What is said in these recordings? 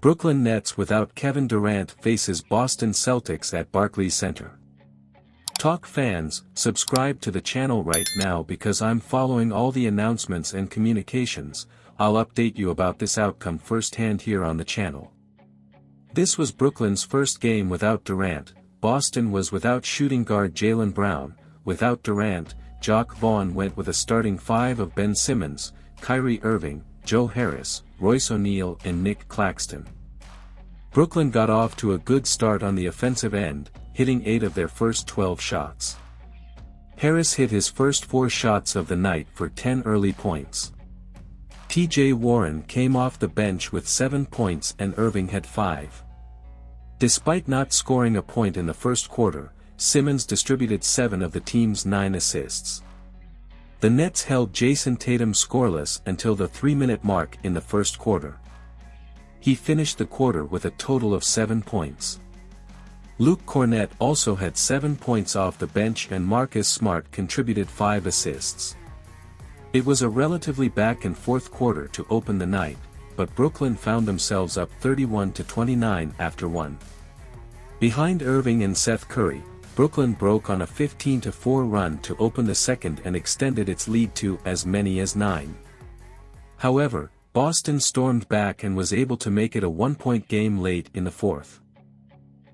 Brooklyn Nets without Kevin Durant faces Boston Celtics at Barclays Center. Talk fans, subscribe to the channel right now because I'm following all the announcements and communications. I'll update you about this outcome firsthand here on the channel. This was Brooklyn's first game without Durant. Boston was without shooting guard Jaylen Brown. Without Durant, Jacque Vaughn went with a starting five of Ben Simmons, Kyrie Irving, Joe Harris, Royce O'Neal and Nick Claxton. Brooklyn got off to a good start on the offensive end, hitting 8 of their first 12 shots. Harris hit his first 4 shots of the night for 10 early points. T.J. Warren came off the bench with 7 points and Irving had 5. Despite not scoring a point in the first quarter, Simmons distributed 7 of the team's 9 assists. The Nets held Jason Tatum scoreless until the 3-minute mark in the first quarter. He finished the quarter with a total of 7 points. Luke Kornet also had 7 points off the bench and Marcus Smart contributed 5 assists. It was a relatively back-and-forth quarter to open the night, but Brooklyn found themselves up 31-29 after 1. Behind Irving and Seth Curry, Brooklyn broke on a 15-4 run to open the second and extended its lead to as many as 9. However, Boston stormed back and was able to make it a 1-point game late in the fourth.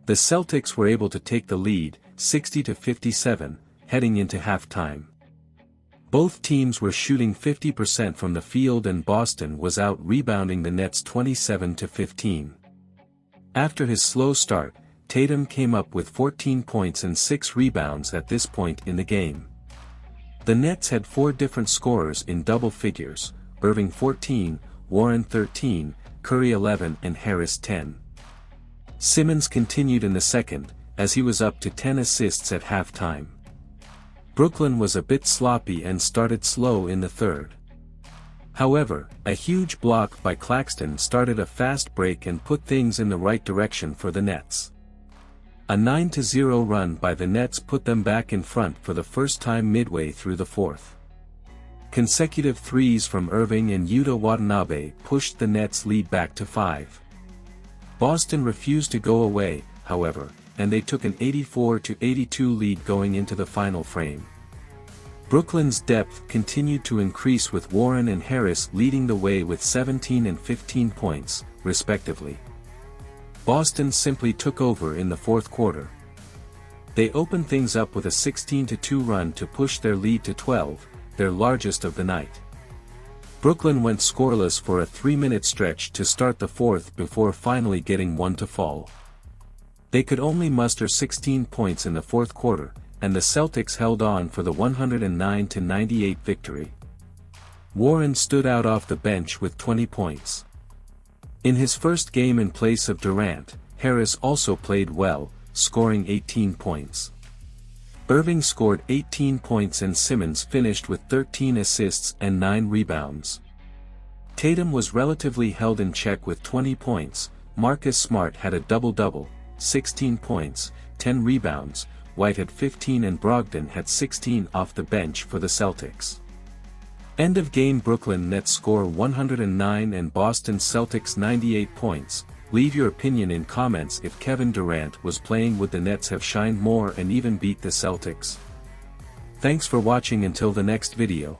The Celtics were able to take the lead, 60-57, heading into halftime. Both teams were shooting 50% from the field and Boston was out rebounding the Nets 27-15. After his slow start, Tatum came up with 14 points and 6 rebounds at this point in the game. The Nets had 4 different scorers in double figures, Irving 14, Warren 13, Curry 11 and Harris 10. Simmons continued in the second, as he was up to 10 assists at halftime. Brooklyn was a bit sloppy and started slow in the third. However, a huge block by Claxton started a fast break and put things in the right direction for the Nets. A 9-0 run by the Nets put them back in front for the first time midway through the fourth. Consecutive threes from Irving and Yuta Watanabe pushed the Nets' lead back to 5. Boston refused to go away, however, and they took an 84-82 lead going into the final frame. Brooklyn's depth continued to increase with Warren and Harris leading the way with 17 and 15 points, respectively. Boston simply took over in the fourth quarter. They opened things up with a 16-2 run to push their lead to 12, their largest of the night. Brooklyn went scoreless for a 3-minute stretch to start the fourth before finally getting one to fall. They could only muster 16 points in the fourth quarter, and the Celtics held on for the 109-98 victory. Warren stood out off the bench with 20 points. In his first game in place of Durant, Harris also played well, scoring 18 points. Irving scored 18 points and Simmons finished with 13 assists and 9 rebounds. Tatum was relatively held in check with 20 points, Marcus Smart had a double-double, 16 points, 10 rebounds, White had 15 and Brogdon had 16 off the bench for the Celtics. End of game Brooklyn Nets score 109 and Boston Celtics 98 points. Leave your opinion in comments if Kevin Durant was playing would the Nets have shined more and even beat the Celtics. Thanks for watching until the next video.